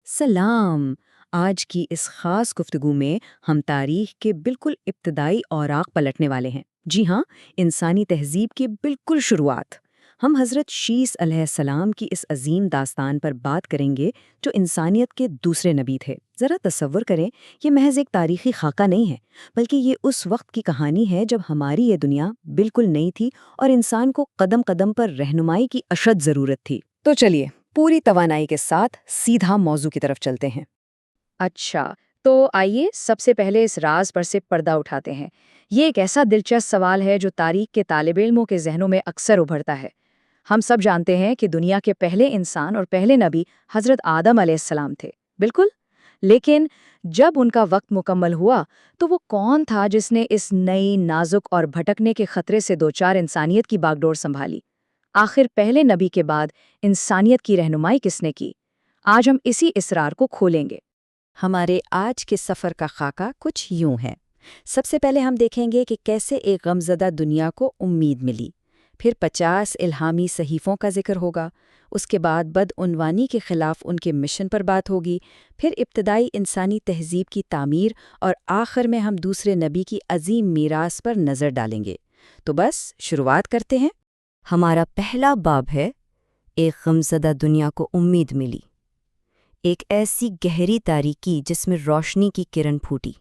سلام۔ آج کی اس خاص گفتگو میں ہم تاریخ کے بالکل ابتدائی اوراق پلٹنے والے ہیں۔ جی ہاں، انسانی تہذیب کی بالکل شروعات۔ ہم حضرت شیس علیہ السلام کی اس عظیم داستان پر بات کریں گے جو انسانیت کے دوسرے نبی تھے۔ ذرا تصور کریں، یہ محض ایک تاریخی خاکہ نہیں ہے، بلکہ یہ اس وقت کی کہانی ہے جب ہماری یہ دنیا بالکل نئی تھی اور انسان کو قدم قدم پر رہنمائی کی اشد ضرورت تھی۔ تو چلیے پوری توانائی کے ساتھ سیدھا موضوع کی طرف چلتے ہیں۔ اچھا، تو آئیے سب سے پہلے اس راز پر سے پردہ اٹھاتے ہیں۔ یہ ایک ایسا دلچسپ سوال ہے جو تاریخ کے طالب علموں کے ذہنوں میں اکثر ابھرتا ہے۔ ہم سب جانتے ہیں کہ دنیا کے پہلے انسان اور پہلے نبی حضرت آدم علیہ السلام تھے، بالکل۔ لیکن جب ان کا وقت مکمل ہوا تو وہ کون تھا جس نے اس نئی، نازک اور بھٹکنے کے خطرے سے دوچار انسانیت کی باغ ڈور سنبھالی؟ آخر پہلے نبی کے بعد انسانیت کی رہنمائی کس نے کی؟ آج ہم اسی اسرار کو کھولیں گے۔ ہمارے آج کے سفر کا خاکہ کچھ یوں ہے۔ سب سے پہلے ہم دیکھیں گے کہ کیسے ایک غمزدہ دنیا کو امید ملی، پھر 50 الہامی صحیفوں کا ذکر ہوگا، اس کے بعد بدعنوانی کے خلاف ان کے مشن پر بات ہوگی، پھر ابتدائی انسانی تہذیب کی تعمیر، اور آخر میں ہم دوسرے نبی کی عظیم میراث پر نظر ڈالیں گے۔ تو بس شروعات کرتے ہیں۔ ہمارا پہلا باب ہے ایک غمزدہ دنیا کو امید ملی، ایک ایسی گہری تاریکی جس میں روشنی کی کرن پھوٹی۔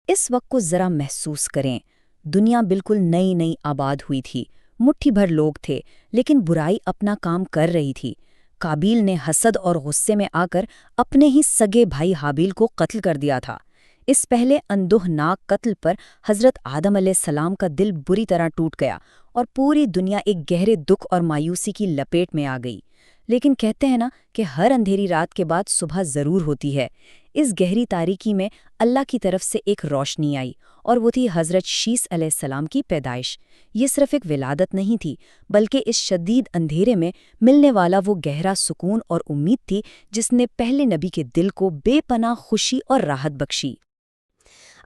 اس وقت کو ذرا محسوس کریں، دنیا بالکل نئی نئی آباد ہوئی تھی، مٹھی بھر لوگ تھے، لیکن برائی اپنا کام کر رہی تھی۔ قابیل نے حسد اور غصے میں آ کر اپنے ہی سگے بھائی حابیل کو قتل کر دیا تھا۔ اس پہلے اندوہناک قتل پر حضرت آدم علیہ السلام کا دل بری طرح ٹوٹ گیا اور پوری دنیا ایک گہرے دکھ اور مایوسی کی لپیٹ میں آ گئی۔ لیکن کہتے ہیں نا کہ ہر اندھیری رات کے بعد صبح ضرور ہوتی ہے۔ اس گہری تاریکی میں اللہ کی طرف سے ایک روشنی آئی، اور وہ تھی حضرت شیس علیہ السلام کی پیدائش۔ یہ صرف ایک ولادت نہیں تھی، بلکہ اس شدید اندھیرے میں ملنے والا وہ گہرا سکون اور امید تھی جس نے پہلے نبی کے دل کو بے پناہ خوشی اور راحت بخشی۔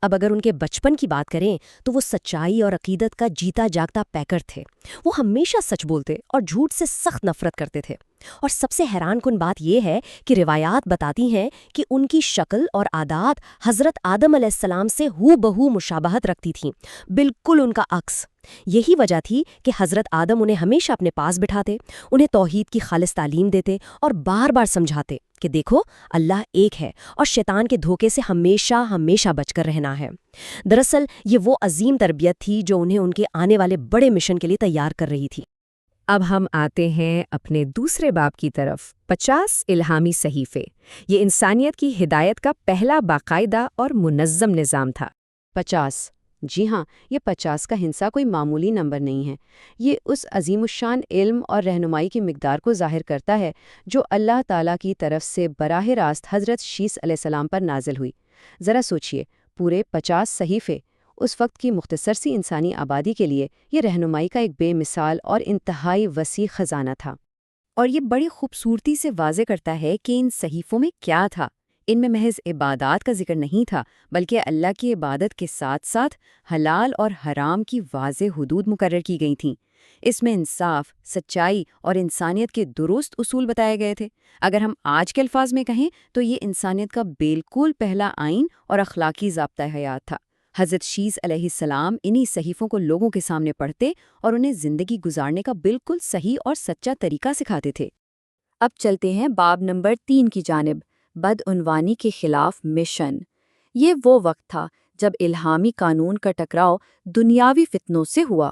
اب اگر ان کے بچپن کی بات کریں تو وہ سچائی اور عقیدت کا جیتا جاگتا پیکر تھے۔ وہ ہمیشہ سچ بولتے اور جھوٹ سے سخت نفرت کرتے تھے۔ اور سب سے حیران کن بات یہ ہے کہ روایات بتاتی ہیں کہ ان کی شکل اور عادات حضرت آدم علیہ السلام سے ہو بہو مشابہت رکھتی تھیں، بالکل ان کا عکس۔ یہی وجہ تھی کہ حضرت آدم انہیں ہمیشہ اپنے پاس بٹھاتے، انہیں توحید کی خالص تعلیم دیتے اور بار بار سمجھاتے کہ دیکھو اللہ ایک ہے اور شیطان کے دھوکے سے ہمیشہ ہمیشہ بچ کر رہنا ہے۔ دراصل یہ وہ عظیم تربیت تھی جو انہیں ان کے آنے والے بڑے مشن کے لیے تیار کر رہی تھی۔ اب ہم آتے ہیں اپنے دوسرے باب کی طرف، 50 الہامی صحیفے۔ یہ انسانیت کی ہدایت کا پہلا باقاعدہ اور منظم نظام تھا۔ 50، جی ہاں، یہ 50 کا ہنسا کوئی معمولی نمبر نہیں ہے۔ یہ اس عظیم الشان علم اور رہنمائی کی مقدار کو ظاہر کرتا ہے جو اللہ تعالیٰ کی طرف سے براہ راست حضرت شیس علیہ السلام پر نازل ہوئی۔ ذرا سوچئے، پورے 50 صحیفے اس وقت کی مختصر سی انسانی آبادی کے لیے یہ رہنمائی کا ایک بے مثال اور انتہائی وسیع خزانہ تھا۔ اور یہ بڑی خوبصورتی سے واضح کرتا ہے کہ ان صحیفوں میں کیا تھا۔ ان میں محض عبادات کا ذکر نہیں تھا، بلکہ اللہ کی عبادت کے ساتھ ساتھ حلال اور حرام کی واضح حدود مقرر کی گئی تھیں۔ اس میں انصاف، سچائی اور انسانیت کے درست اصول بتائے گئے تھے۔ اگر ہم آج کے الفاظ میں کہیں تو یہ انسانیت کا بالکل پہلا آئین اور اخلاقی ضابطہ حیات تھا۔ حضرت شیس علیہ السلام انہی صحیفوں کو لوگوں کے سامنے پڑھتے اور انہیں زندگی گزارنے کا بالکل صحیح اور سچا طریقہ سکھاتے تھے۔ اب چلتے ہیں باب نمبر 3 کی جانب، بدعنوانی کے خلاف مشن۔ یہ وہ وقت تھا جب الہامی قانون کا ٹکراؤ دنیاوی فتنوں سے ہوا۔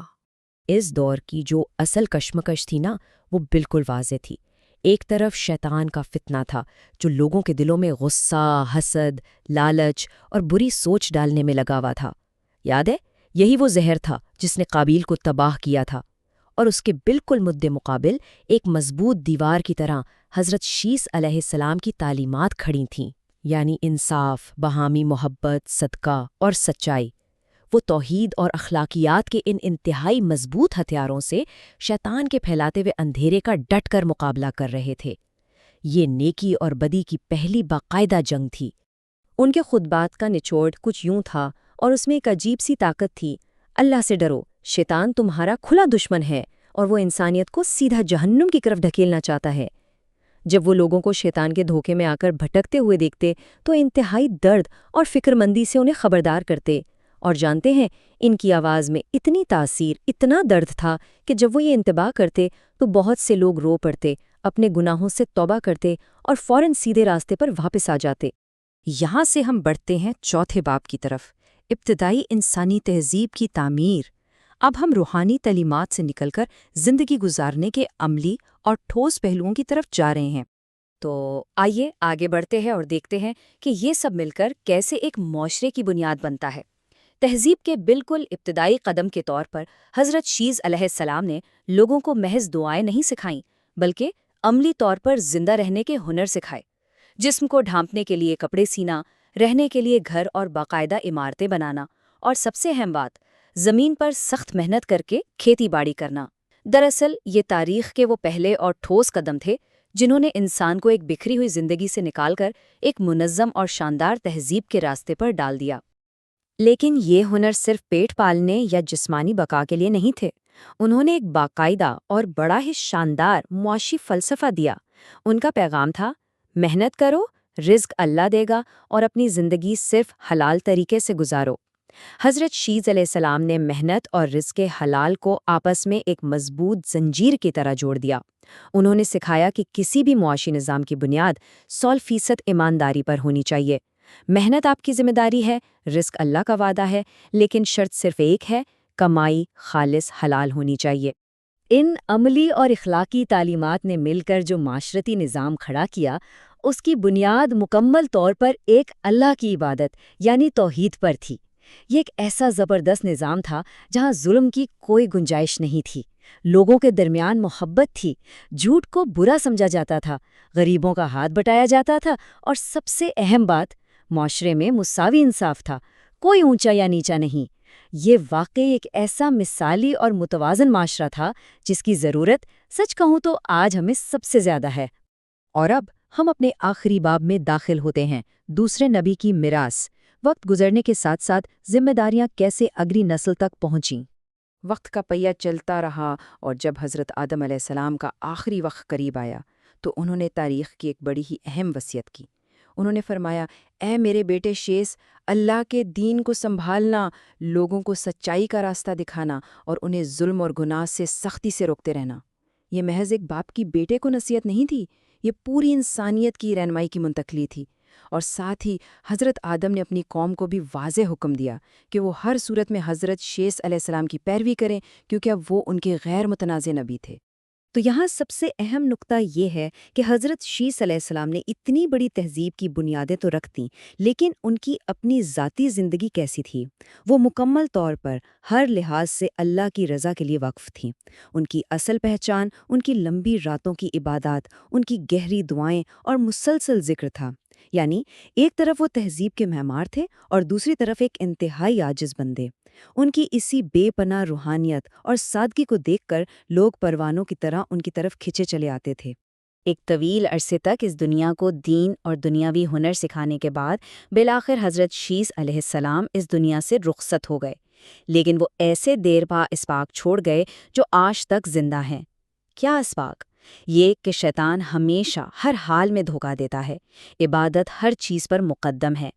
اس دور کی جو اصل کشمکش تھی نا، وہ بالکل واضح تھی۔ ایک طرف شیطان کا فتنہ تھا جو لوگوں کے دلوں میں غصہ، حسد، لالچ اور بری سوچ ڈالنے میں لگا ہوا تھا۔ یاد ہے، یہی وہ زہر تھا جس نے قابیل کو تباہ کیا تھا۔ اور اس کے بالکل مد مقابل ایک مضبوط دیوار کی طرح حضرت شیس علیہ السلام کی تعلیمات کھڑی تھیں، یعنی انصاف، باہمی محبت، صدقہ اور سچائی۔ وہ توحید اور اخلاقیات کے ان انتہائی مضبوط ہتھیاروں سے شیطان کے پھیلاتے ہوئے اندھیرے کا ڈٹ کر مقابلہ کر رہے تھے۔ یہ نیکی اور بدی کی پہلی باقاعدہ جنگ تھی۔ ان کے خطبات کا نچوڑ کچھ یوں تھا، اور اس میں ایک عجیب سی طاقت تھی: اللہ سے ڈرو، شیطان تمہارا کھلا دشمن ہے اور وہ انسانیت کو سیدھا جہنم کی طرف ڈھکیلنا چاہتا ہے۔ جب وہ لوگوں کو شیطان کے دھوکے میں آ کر بھٹکتے ہوئے دیکھتے تو انتہائی درد اور فکرمندی سے انہیں خبردار کرتے، اور جانتے ہیں ان کی آواز میں اتنی تاثیر، اتنا درد تھا کہ جب وہ یہ انتباہ کرتے تو بہت سے لوگ رو پڑتے، اپنے گناہوں سے توبہ کرتے اور فوراً سیدھے راستے پر واپس آ جاتے۔ یہاں سے ہم بڑھتے ہیں چوتھے باب کی طرف، ابتدائی انسانی تہذیب کی تعمیر۔ اب ہم روحانی تعلیمات سے نکل کر زندگی گزارنے کے عملی اور ٹھوس پہلوؤں کی طرف جا رہے ہیں۔ تو آئیے آگے بڑھتے ہیں اور دیکھتے ہیں کہ یہ سب مل کر کیسے ایک معاشرے کی بنیاد بنتا ہے۔ تہذیب کے بالکل ابتدائی قدم کے طور پر حضرت شیس علیہ السلام نے لوگوں کو محض دعائیں نہیں سکھائیں، بلکہ عملی طور پر زندہ رہنے کے ہنر سکھائے۔ جسم کو ڈھانپنے کے لیے کپڑے سینا، رہنے کے لیے گھر اور باقاعدہ عمارتیں بنانا، اور سب سے اہم بات، زمین پر سخت محنت کر کے کھیتی باڑی کرنا۔ دراصل یہ تاریخ کے وہ پہلے اور ٹھوس قدم تھے جنہوں نے انسان کو ایک بکھری ہوئی زندگی سے نکال کر ایک منظم اور شاندار تہذیب کے راستے پر ڈال دیا۔ لیکن یہ ہنر صرف پیٹ پالنے یا جسمانی بقا کے لیے نہیں تھے، انہوں نے ایک باقاعدہ اور بڑا ہی شاندار معاشی فلسفہ دیا۔ ان کا پیغام تھا، محنت کرو، رزق اللہ دے گا، اور اپنی زندگی صرف حلال طریقے سے گزارو۔ حضرت شیس علیہ السلام نے محنت اور رزق حلال کو آپس میں ایک مضبوط زنجیر کی طرح جوڑ دیا۔ انہوں نے سکھایا کہ کسی بھی معاشی نظام کی بنیاد 100% ایمانداری پر ہونی چاہیے۔ محنت آپ کی ذمہ داری ہے، رزق اللہ کا وعدہ ہے، لیکن شرط صرف ایک ہے، کمائی خالص حلال ہونی چاہیے۔ ان عملی اور اخلاقی تعلیمات نے مل کر جو معاشرتی نظام کھڑا کیا، اس کی بنیاد مکمل طور پر ایک اللہ کی عبادت یعنی توحید پر تھی۔ یہ ایک ایسا زبردست نظام تھا جہاں ظلم کی کوئی گنجائش نہیں تھی، لوگوں کے درمیان محبت تھی، جھوٹ کو برا سمجھا جاتا تھا، غریبوں کا ہاتھ بٹایا جاتا تھا، اور سب سے اہم بات، معاشرے میں مساوی انصاف تھا، کوئی اونچا یا نیچا نہیں۔ یہ واقعی ایک ایسا مثالی اور متوازن معاشرہ تھا جس کی ضرورت سچ کہوں تو آج ہمیں سب سے زیادہ ہے۔ اور اب ہم اپنے آخری باب میں داخل ہوتے ہیں، دوسرے نبی کی میراث۔ وقت گزرنے کے ساتھ ساتھ ذمہ داریاں کیسے اگلی نسل تک پہنچیں۔ وقت کا پہیہ چلتا رہا، اور جب حضرت آدم علیہ السلام کا آخری وقت قریب آیا تو انہوں نے تاریخ کی ایک بڑی ہی اہم وصیت کی۔ انہوں نے فرمایا، اے میرے بیٹے شیس، اللہ کے دین کو سنبھالنا، لوگوں کو سچائی کا راستہ دکھانا اور انہیں ظلم اور گناہ سے سختی سے روکتے رہنا۔ یہ محض ایک باپ کی بیٹے کو نصیحت نہیں تھی، یہ پوری انسانیت کی رہنمائی کی منتقلی تھی۔ اور ساتھ ہی حضرت آدم نے اپنی قوم کو بھی واضح حکم دیا کہ وہ ہر صورت میں حضرت شیس علیہ السلام کی پیروی کریں، کیونکہ اب وہ ان کے غیر متنازع نبی تھے۔ تو یہاں سب سے اہم نقطہ یہ ہے کہ حضرت شیس علیہ السلام نے اتنی بڑی تہذیب کی بنیادیں تو رکھ دیں، لیکن ان کی اپنی ذاتی زندگی کیسی تھی؟ وہ مکمل طور پر ہر لحاظ سے اللہ کی رضا کے لیے وقف تھیں۔ ان کی اصل پہچان ان کی لمبی راتوں کی عبادات، ان کی گہری دعائیں اور مسلسل ذکر تھا۔ یعنی ایک طرف وہ تہذیب کے معمار تھے اور دوسری طرف ایک انتہائی عاجز بندے۔ ان کی اسی بے پناہ روحانیت اور سادگی کو دیکھ کر لوگ پروانوں کی طرح ان کی طرف کھنچے چلے آتے تھے۔ ایک طویل عرصے تک اس دنیا کو دین اور دنیاوی ہنر سکھانے کے بعد بالآخر حضرت شیس علیہ السلام اس دنیا سے رخصت ہو گئے، لیکن وہ ایسے دیر پا اسباق چھوڑ گئے جو آج تک زندہ ہیں۔ کیا اسباق؟ یہ کہ شیطان ہمیشہ ہر حال میں دھوکہ دیتا ہے، عبادت ہر چیز پر مقدم ہے،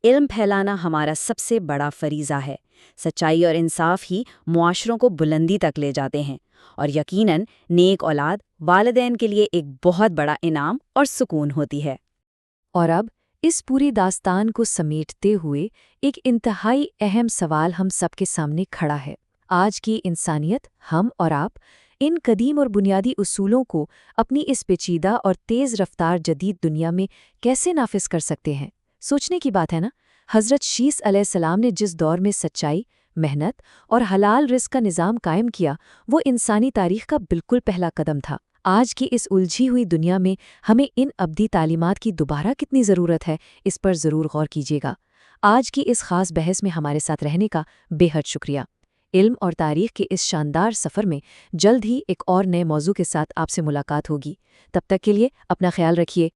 علم پھیلانا ہمارا سب سے بڑا فریضہ ہے، سچائی اور انصاف ہی معاشروں کو بلندی تک لے جاتے ہیں، اور یقیناً نیک اولاد والدین کے لیے ایک بہت بڑا انعام اور سکون ہوتی ہے۔ اور اب اس پوری داستان کو سمیٹتے ہوئے ایک انتہائی اہم سوال ہم سب کے سامنے کھڑا ہے۔ آج کی انسانیت، ہم اور آپ، ان قدیم اور بنیادی اصولوں کو اپنی اس پیچیدہ اور تیز رفتار جدید دنیا میں کیسے نافذ کر سکتے ہیں؟ سوچنے کی بات ہے نا؟ حضرت شیس علیہ السلام نے جس دور میں سچائی، محنت اور حلال رزق کا نظام قائم کیا، وہ انسانی تاریخ کا بالکل پہلا قدم تھا۔ آج کی اس الجھی ہوئی دنیا میں ہمیں ان ابدی تعلیمات کی دوبارہ کتنی ضرورت ہے، اس پر ضرور غور کیجیے گا۔ آج کی اس خاص بحث میں ہمارے ساتھ رہنے کا بے حد شکریہ۔ علم اور تاریخ کے اس شاندار سفر میں جلد ہی ایک اور نئے موضوع کے ساتھ آپ سے ملاقات ہوگی۔ تب تک کے لیے اپنا خیال رکھیے۔